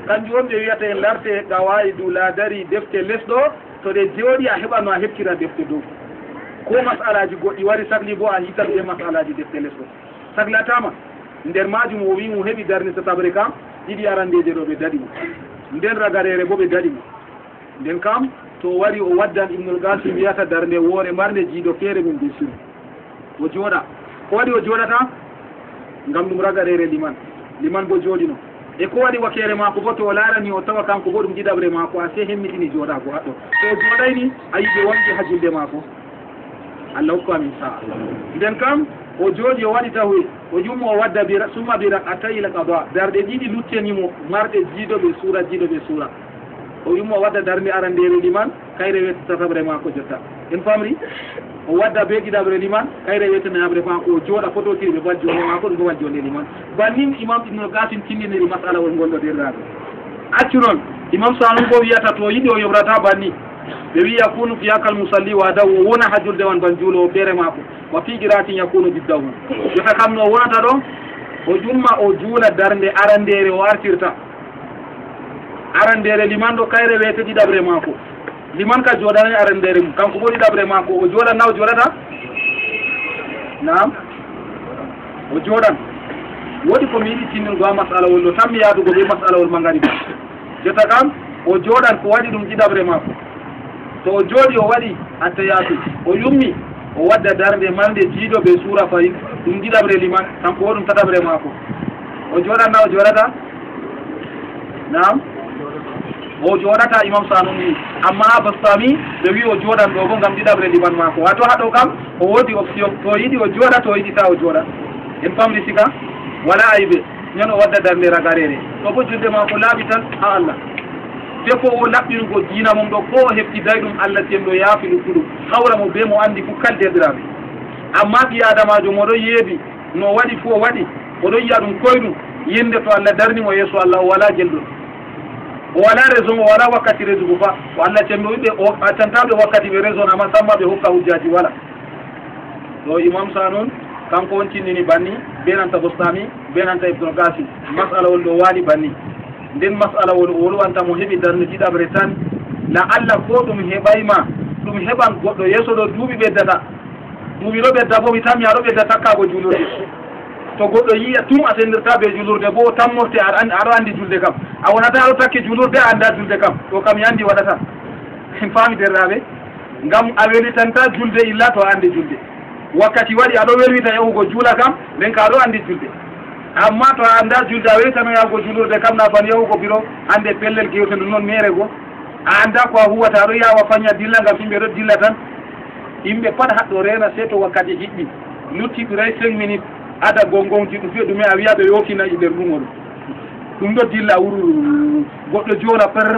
Speaker 1: kanjum on ɓe wiyata en larte gawayi dula dari defte lesɗo to ɗe jooɗi a heɓano a heɓtira defte dow ko masalaji goɗɗi wari sahli bo a hitan ɓe masalaji defte lesɗo sahlatama nder majum o wi mo heɓi darde tataɓre kam ɗiɗi arandeje ɗo ɓe daɗi mo nden ragarere bo ɓe daɗi mo nden kam to wari o waddan Ibnul Qasim wiyata darde woore marde jiiɗo feere mum ɓe siri o jooɗa ko waɗi o jooɗata ngam ɗum ragarere liman bo jooɗino e ko waɗi wakere maako bo to o laarani o tawa kanko bo ɗum ɗiɗaɓre maako a se hemmitini jooɗago haɗɗo to o jooɗayni a yi ɓe wangi ha julde maako Allah hokku amin saa nden kam o jooɗi o waɗi tawi o yummo o wadda summa bira a tawila qada darde ɗiɗi luttenimo marɗe jiidoɓe suura o yummo o wadda darde arandere liman kayre wette tataɓre maako jotta en famri o wadda be ɗiɗaɓre liman kayre wette nayaɓre maako o jooɗa fototiri ɓe bal jonde maako ɗum bo bal jonde liman bannin imam Ibnul Qasim tindiniri masala wol ngol ɗo derraɓe accu noon imam Sanum bo wiyata to yiɗi o yoɓrata banni ɓe wi yakunu fiyakal musalli wa daw o wona ha julde wan ban juulo o feere maako wa fi qiratin yakunu biddahu jota kam no wonata ɗo o jumma o juula darde arandere o artirta arandere liman ɗo kayre wete ɗiɗaɓre maako liman ka jooɗanani arandere mum kanko bo ɗiɗaɓre maako o jooɗan na o jooɗata nam o jooɗan woɗi komi yiɗi tinnirgo ha masalawol ɗo tan mi yaadugo ɓe masalawol magari ba jota kam o jooɗan ko waɗi ɗum ɗiɗaɓre maako to o jooɗi o waɗi attayatu o yummi o wadda darde marde jiiɗo ɓe suura fayin ɗum ɗiɗaɓre liman kanko wo ɗum tataɓre maako o joɗanna o joɗata nam o joɗata imam Sanuni amma Bastami ɓe wi o joɗan ɗo bo ngam ɗiɗaɓre liman mako wato haɗo kam o woodi option to yiɗi o joɗa to yiɗi ta o joɗa en famri sika wala aybe ñan o wadda darnde ragarere ɗo bo julde mako laaɓi tan ha Allah te fo o laɓɓinugo diina mum ɗo ko o hefti dayɗum Allah ten ɗo yaafi luttuɗum hawra mo be mo andi fu kalderɗiraɓe amma ɓi adamajo moɗo yeebi no waɗi fo waɗi oɗo yiya ɗum koyɗum yende to Allah darnimo yeeso Allah o wala jelɗo o wala raison o wala wakkati resugo fa o Allah ten ɗo wiɓe o accantaɓe wakkati ɓe raison amma samma ɓe hokka hujjaji wala ɗo imam Sanun kanko on tinnini banni be nanta Bostami be nanta Ibnu Qasim masala wol ɗo waali banni nden masala wol o wolwanta mo heɓi darde ɗiɗaɓre tan la Allah ko ɗum heɓayma ɗum heɓan goɗɗo yeeso ɗo duuɓi ɓeddata duuɓi ɗo ɓedda bo mi tammi aɗo ɓedda takkago julurde to goɗɗo yiya tum a sendirta ɓe julurde bo o tammorte aɗo andi julde kam a wonata aɗo takki julurde a anda julde kam ɗo kam yandi waɗata en faami derraɓe ngam a welitanta julde illa to a andi julde wakkati waɗi aɗo welwita yahugo juula kam nden ka aɗo andi julde amma to a anda julde a welitano yahugo julurde kam na fan yahugo biro hande pellel gewtendu noon mere go a anda ko a huwata aɗo yawa faña dilla ngam yimɓe ɗo dilla tan yimɓe pat haɗɗo rena se to wakkati hiɓɓi lutti ɓiray 5 minutes ada gongonji ɗum fiya ɗume a wiya ɓe yofina e nder ɗum oɗo ɗum ɗo dilla wuru goɗɗo joola per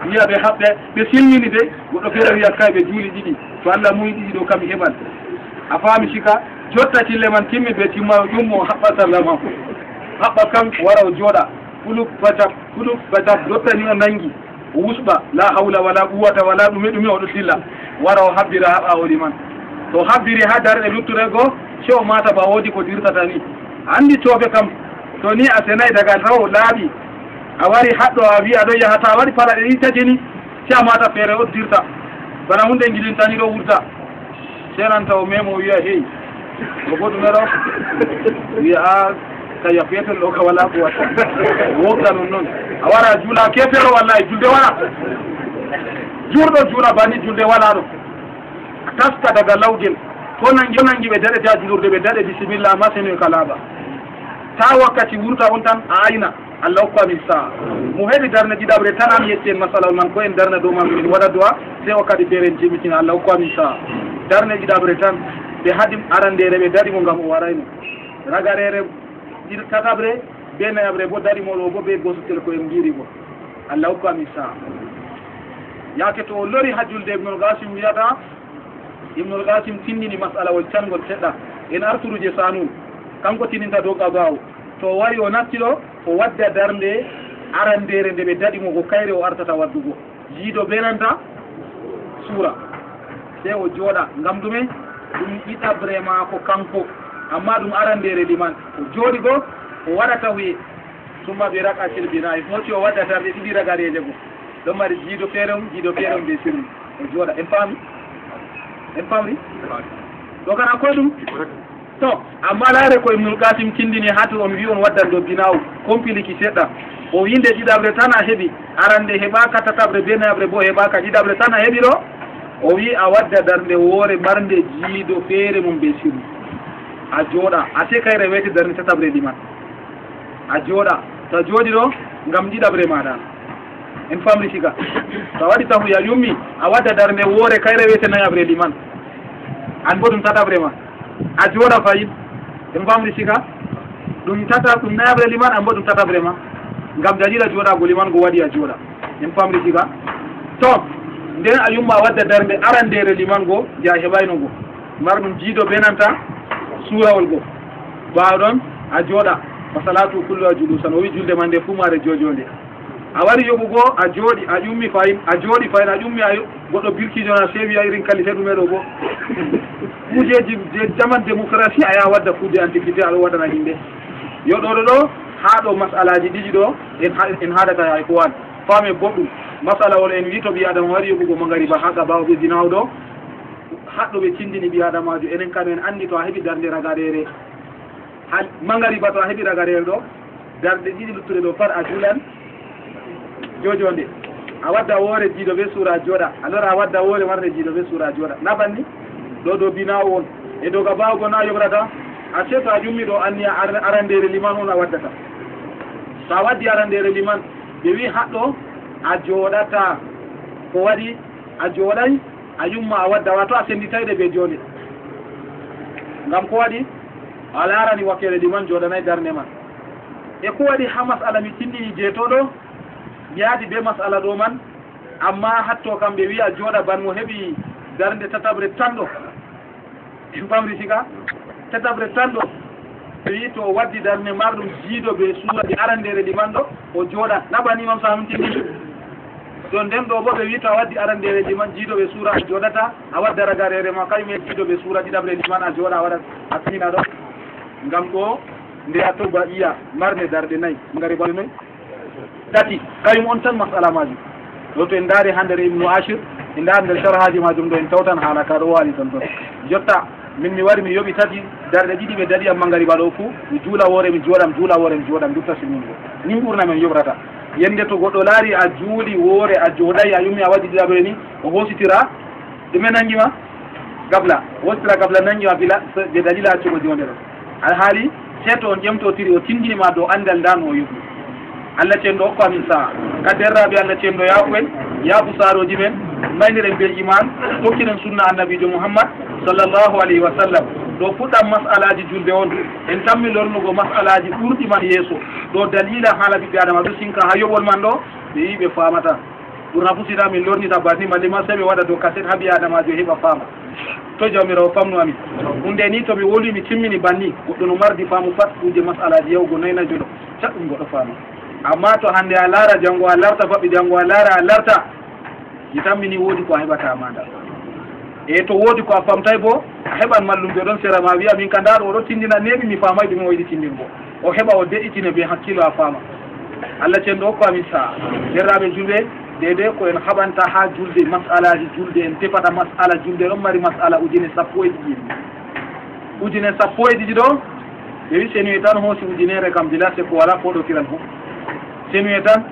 Speaker 1: wiya ɓe haɓɓe ɓe silmini de goɗɗo feere wiya kay ɓe juuli ɗiɗi to Allah muyi ɗiɗi ɗo kam heɓan a faami sika jotta tille man timmi ɓe timma ƴummo haɓɓa sarla makko haɓɓa kam wara o jooɗa fuluk batab dottani o nangi o wusɓa la hawla wala quwata wala ɗume ɗume oɗo dilla wara o habbira ha ɓawoli man to habbiri ha darɗe luttuɗe goo se o mata ba woodi ko dirtata ni andi tooɓe kam to ni a senayi daga taw laaɓi a wari haɗɗo a wi aɗo yaha ta waɗi palaɗe ɗi tati ni se a mata feere o dirta bana hunde gilintani ɗo wurta senanta o memo wiya hey o bo ɗume ɗo wiya a kaya feetel ɗo ka wala ko watta wogga non noon a wara juula kefero wallahi julde wala juurɗo juula banni julde wala ɗo a taska daga lawgel to nangi ɓe daɗete ha julurde ɓe daɗe bisimilla amma senoy ka laaɓa ta wakkati wurta on tan a ayna Allah hokku amin saa mo heɓi darne ɗiɗaɓre tan an yetti en masalal man ko en darna dow man min waɗa duwa se wakkati feere en jimitina Allah hokku amin saa darne ɗiɗaɓre tan ɓe haɗi arandere ɓe daɗimo ngam o warayno ragarere tataɓre be nayaɓre bo daɗimo ɗo bo be gosotel ko en mbiri bo Allah hokku amin saa yaake to o lori ha julde Ibnul Qasim wiyata Ibnul Qasim tindini masalawol cangol seɗɗa en arturuje Sanun kanko tininta dow qadaw to wari o natti ɗo o wadda darnde arandere nde ɓe daɗimo ko kayre o artata waddugo jiido benanta suura se o jooɗa ngam ɗume ɗum ɗiɗaɓre maako kanko amma ɗum arandere liman o jooɗi go o waɗata huye summa ɓe raka silbinayi foti o wadda darde ɗiɗi ragareje go ɗon mari jiido feere ɓe sirri o jooɗa en famri ɗo kana koye ɗum to amma laare ko Ibnul Qasim tindini hatu on wi on waddan ɗo binaw compiliki seɗɗa o winde ɗiɗaɓre tan a heɓi arande heɓaka tataɓre be nayaɓre bo heɓaka ɗiɗaɓre tan a heɓi ɗo o wi a wadda darnde woore marnde jiido feere mum be sirri a jooɗa a se kayre weti darnde tataɓre liman a jooɗa to jooɗi ɗo ngam ɗiɗaɓre maɗa en famri siga to a waɗi tahu ya yummi a wadda darnde woore kayre wete nayaɓre liman an bo ɗum tataɓre ma a jooɗa fayin en famri siga ɗum nayaɓre liman an bo ɗum tataɓre ma ngam dalila jooɗago liman go waɗi a jooɗa en famri siga to nden a yumma wadda darnde arandere liman go je a heɓayno go mar ɗum jiido benanta suurawol go ɓawa ɗon a jooɗa masalatu kullu a julusan o wi julde man nde fumare jojonde a wari yoɓugo a jooɗi a ƴummi fayin a jooɗi fayin a ƴummi a goɗɗo birkijona sewi a irin kalite ɗume ɗo bo kuujeji jaman démocratie a yaha wadda kuude antiquité aɗo waɗana yimɓe yo ɗoɗo ɗo ha ɗo masalaji ɗiɗi ɗo en haɗata hay ko wan faame boɗɗum masala wol en wi to ɓi adama wari yoɓugo magariba ha gabawo ɓe dinaw ɗo haɗɗo ɓe tindini ɓi adamajo enen kam en andi to a heɓi darde ragaɗere ha magariba to a heɓi ragaɗere ɗo darde ɗiɗi luttuɗe ɗo pat a juulan jojonde a wadda woore jiiɗo ɓe suura jooɗa alors a wadda woore marde jiiɗo ɓe suura jooɗa naɓanni ɗo dow binawo on e doga bawgo na yoɓrata a seeto a ƴummi ɗo anniya arandere liman on a waddata so a waddi arandere liman ɓe wi haɗɗo a jooɗata ko waɗi a jooɗay a yumma a wadda wato a senditayde ɓe jooni ngam ko waɗi a laarani wakkere liman jooɗanay darde man e ko waɗi ha masala mi tindini jeetoɗo mi yaadi be masala ɗo man amma hatto kam ɓe wiya jooɗa ban mo heɓi darde tatabre tan ɗo pamri siga tatabre tan ɗo ɓe wi to waddi darde marɗum jiiɗo ɓe suuraji arandere liman ɗo o jooɗa naɓan imam samum tindini to nden ɗo bo ɓe wi to a waddi arandere liman jiiɗo ɓe suura a jooɗata a wadda ragarere ma kayumen jiiɗo ɓe suura ɗiɗaɓre liman a jooɗa a waɗat a timina ɗo ngam ɗo nde a toba iya marde darde nayyi ngari bal noy tati kayum on tan masala majum ɗo to en daari ha nder ibnu ashir en daari nder sharhaji majum ɗo en tawtan haala ka ɗo waali tan ton jotta min mi wari mi yoɓi tati darde ɗiɗi ɓe daɗi am mangariba ɗo fuu mi juula woore mi jooɗam juula woore mi jooɗam dutta silmingo nin ɓurna men yoɓrata yende to goɗɗo laari a juuli woore a jooɗay a yummi a waɗi ɗiɗaɓre ni o hositira ɗume nanngima gabla o hositira gabla nanngima bila ɓe dalila accugo jonde ɗo alhaali seeto on ƴemtotiri o tindinima dow andal nda no o yoɓi Allah cenɗo hokko amin saha ka derraɓe Allah cenɗo yaafuen yaafu saaroji men mayniren be iman tokkiren sunna annabijo Muhammad sallallahu alayhi wa sallam ɗo fuɗɗam masalaji julde on en tammi lornugo masalaji ɓurɗi man yeeso ɗo dalila haala ɓiɓɓe adama ɗo sinka ha yoɓol man ɗo ɓe wi ɓe famata ɓurna fu sina min lornita banni malli ma sai ɓe waɗa dow cassette ha ɓi adamajo heɓa faama to jawmirawo famnu amin hunde ni to mi woli mi timmini banni goɗɗo no mardi faamu pat kuje masalaji yawgo naynajo ɗo caɗɗum goɗɗo faama amma to hande a laara janngo a larta faɓɓi janngo a laara a larta mi tammini woodi ko a heɓata maɗa e to woodi ko a famtay bo a heɓan mallumjo ɗon sera ma wiya min ka ndaɗo oɗo tindina neɓi mi famay ɗume o yiɗi tindingo o heɓa o deƴitine be hakkilo a faama Allah cenɗo hokko amin saha derraɓe julɓe dede ko en haɓanta ha julde masalaji julde en tefata masala julde ɗon mari masala ujune sappo e ɗiɗi ujune sappo e ɗiɗi ɗo ɓe wi seni tan hoosi ujunere kam bila se ko wala foɗotiran fof seni tan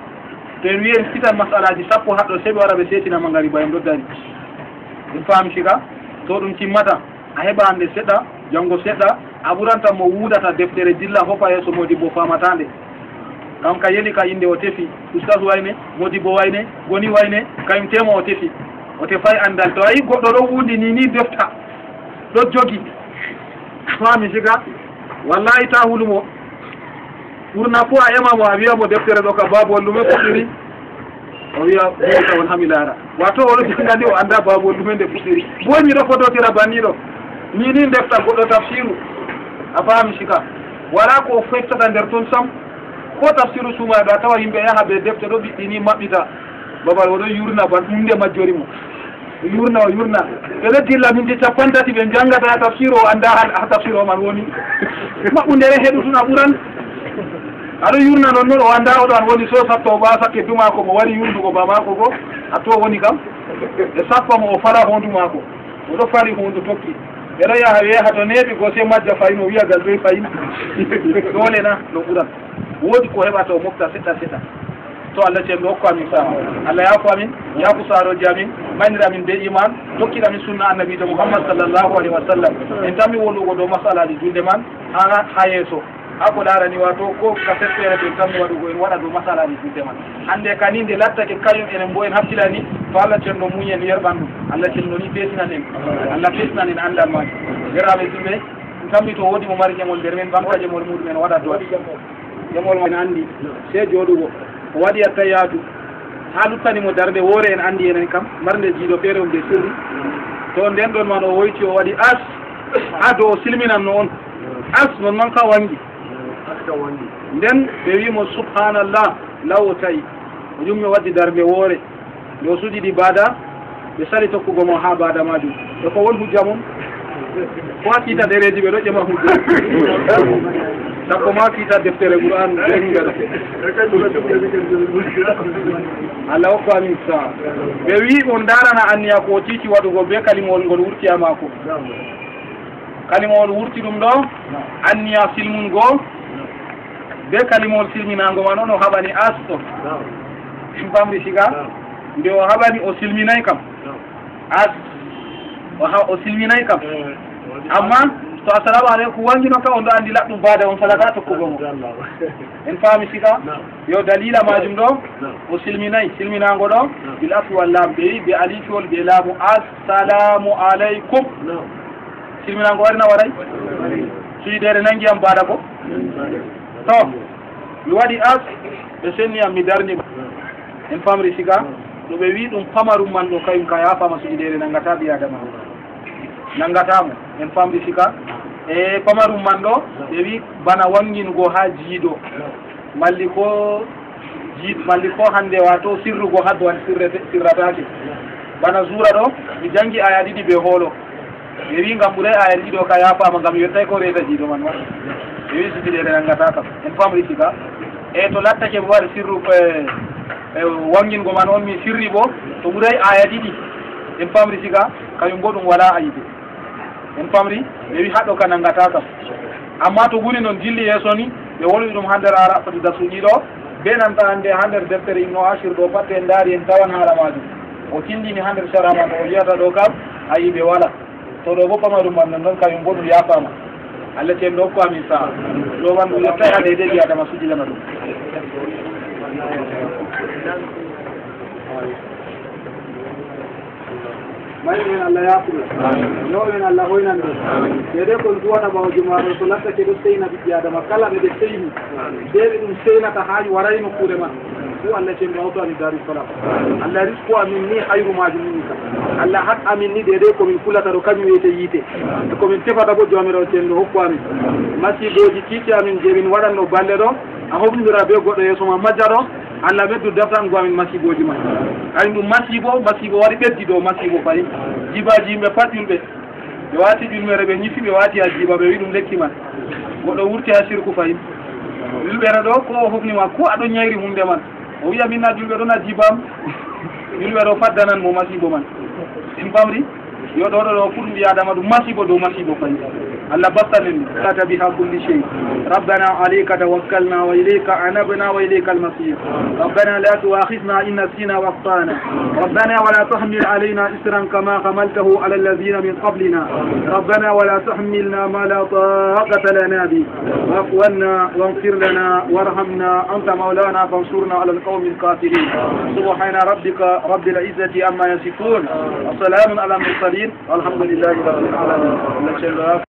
Speaker 1: to en wiyen sitan masalaji sappo haɗɗo seɓe wara ɓe setinama ngari ba en ɗo dari ɗum faami siga to ɗum timmata a heɓa hande seɗɗa janngo seɗɗa a ɓuranta mo wuudata deftere dilla hopa yeeso modibbo famatande kam ka yeli ka inde o tefi oustas wayne modibbo wayne goni wayne kayum tema o tefi o tefay andal to ayi goɗɗo ɗo wuudi ni defta ɗo jogi faami siga wallahi ta hulumo ɓurna fo a ƴamamo a wiyamo deftere ɗo ka babol ɗume fuɗɗiri o wiya ɓoyta on hami laara wato oɗo jangandi o anda babol ɗume nde fuɗɗiri boy miɗo fototira banniɗo ni defta goɗɗo tafsiru a faami sika wala ko fettata nder toon sam ko tafsiru sumaɗo a tawa yimɓe yaha ɓe defte ɗo ɓiɗɗini maɓɓita babal oɗo yurna ban hunde majjori mo yurna o yurna ɓeɗo dilla minti capantati ɓe janggata tafsir o anda ha tafsir o man woni maɓɓundere heɗutuna ɓuran aɗo yurna noon noon o anda oɗo an woni so sappo o ɓa sakke dumako mo wari yurnugo ba mako go a to woni kam e sappa mo o fala hondu mako oɗo fali hondu tokki ɓeɗo yaha weeha to neeɓi go se majja fayin o wiya gal ɓe fayin dole na no ɓuran woodi ko heɓata o mofta seɗɗa seɗɗa to Allah cenɗo hokko amin saha Allah yaafo amin yaafu saaroji amin maynira amin be iman tokkiɗamin sunna annabijo Muhammad sallallahu alayhi wa sallam en tammi wolugo dow masalaji julde man ha yeeso ha ko laarani wato ko cassette feere ɓe tammi waɗugo en waɗa dow masalaji julde man hande kani nde lattake kañum enen bo en hakkilani to Allah cenɗo muñen yerɓan ɗum Allah cenɗo ni fesnan en Allah fesnan en andal maji weraɓe julɓe tammi to woodi mo mari ƴemol nder men banka ƴemol muɗumen waɗa dow ƴemol mo en andi se jooɗugo o waɗi attayatu ha luttanimo darde woore en andi enen kam marde jiiɗo feere um de sirri to nden ɗon man o woyti o waɗi as ha dow o silminan no on as non noon ka wangi nden ɓe wimo subhanallah law o tawi o jummi o waddi darde woore nde o suɗiɗi baada ɓe sali tokkugo mo ha baada majum e ko won hujja mum ko ha kiita ɗereji ɓe ɗo ƴema hujja sakko ma kiita deftere Qur'an ɓengaɗo Allah hokko amin saha ɓe wi on darana anniya ko titi waɗugo be kalimol ngol wurti a mako kalimol wurti ɗum ɗo anniya silmun goo be kalimol silminago man on o haɓani as ɗo famri siga nde o haɓani o silminay kam as o silminay kam amma to assalamu aleykum wangino ka on ɗo andi laɓɗum baade on salata tokkugo mo en faami sika yo dalila majum ɗo o silminayi silminago ɗo bil afi wallam ɓe wi ɓe alifol ɓe laamu assalamu aleykum silminago warina waray suydere nangiyam baɗa ko to mi waɗi as ɓe senniyam mi darnima en famri sika ɗo ɓe wi ɗum pamarum man ɗo kayum ka yafama suydere nangata ɓi adama nangatamo en famri sika e pamarum man ɗo ɓe wi bana wangingo ha jiiɗo malli ko hande wato sirrugo haddo an sirratake bana zura ɗo mi jangi aya ɗiɗi ɓe hoolo ɓe wi ngam ɓuuray aya ɗiɗi ɗo ka yafama ngam yettay ko reeta jiiɗo man wa ɓe wi sujuɗere nangata kam en famri sika e to lattake mo waɗa sirru wangingo man on mi sirri bo to ɓuuray aya ɗiɗi en famri sika kañum bo ɗum wala ayibe en famri ɓe wi haɗɗo ka nangata kam amma to ɓuri noon dilli yeeso ni ɓe wolwi ɗum ha nder ara fati dasuji ɗo be nanta hande ha nder deftere ibnu ashir ɗo pat en daari en tawan haala majum o tindini ha nder sarama o wiyata ɗo kam ayiɓe wala to ɗo bo pamarum man non noon kañum bo ɗum yafama Allah ten ɗo hokku amin saha ɗo man ɗum yettay ha deydei ɓi adama sujilana ɗum may men Allah yafuɓe yo men Allah hoynan ɓe ɓeɗe kon duwata ɓawo jumaɗo so lattake ɗo seyna ɓiɓɓe adama kala ɓeɓe seyni ɓeɓe ɗum seynata ha waray nokkure ma fu Allah ten ɗo hawto amin darussalam Allah risku amin ni hayru majum nini kam Allah hat amin ni ɗeɗe komin kulata ɗo kañum wiyete yiite e komin tefata bo jomirawo ten ɗo hokku amin masiboji kiiti amin je min waɗanno bande ɗo a hoɓnidira be goɗɗo yeeso ma majja ɗo Allah ɓeddu deftango amin masiboji ma kañum ɗum masibo waɗi ɓeddi ɗo masibo fayi jibaji yimɓe pat yimɓe ɓe wati ƴulmere ɓe ñifi ɓe wati ha jiba ɓe wi ɗum lekki man goɗɗo wurti ha sirku fayi yulɓere ɗo ko o hofnima ko aɗo ñayri hunde man o wiya minna julɓe ɗon a jibam yulɓe ɗo faddanan mo masibo man en famri yo ɗo ɗo pour mbiya adama ɗum masibo dow masibo fayi Allah bastanen ata biha kulli shay ربنا عليك توكلنا وإليك أنبنا وإليك المصير ربنا لا تؤاخذنا إن نسينا واخطأنا ربنا ولا تحمل علينا إسرا كما حملته على الذين من قبلنا ربنا ولا تحملنا ما لا طاقة لنا به واعف عنا واغفر لنا وارحمنا أنت مولانا فانصرنا على القوم الكافرين سبحان ربك رب العزة عما يصفون وسلام على المرسلين والحمد لله رب العالمين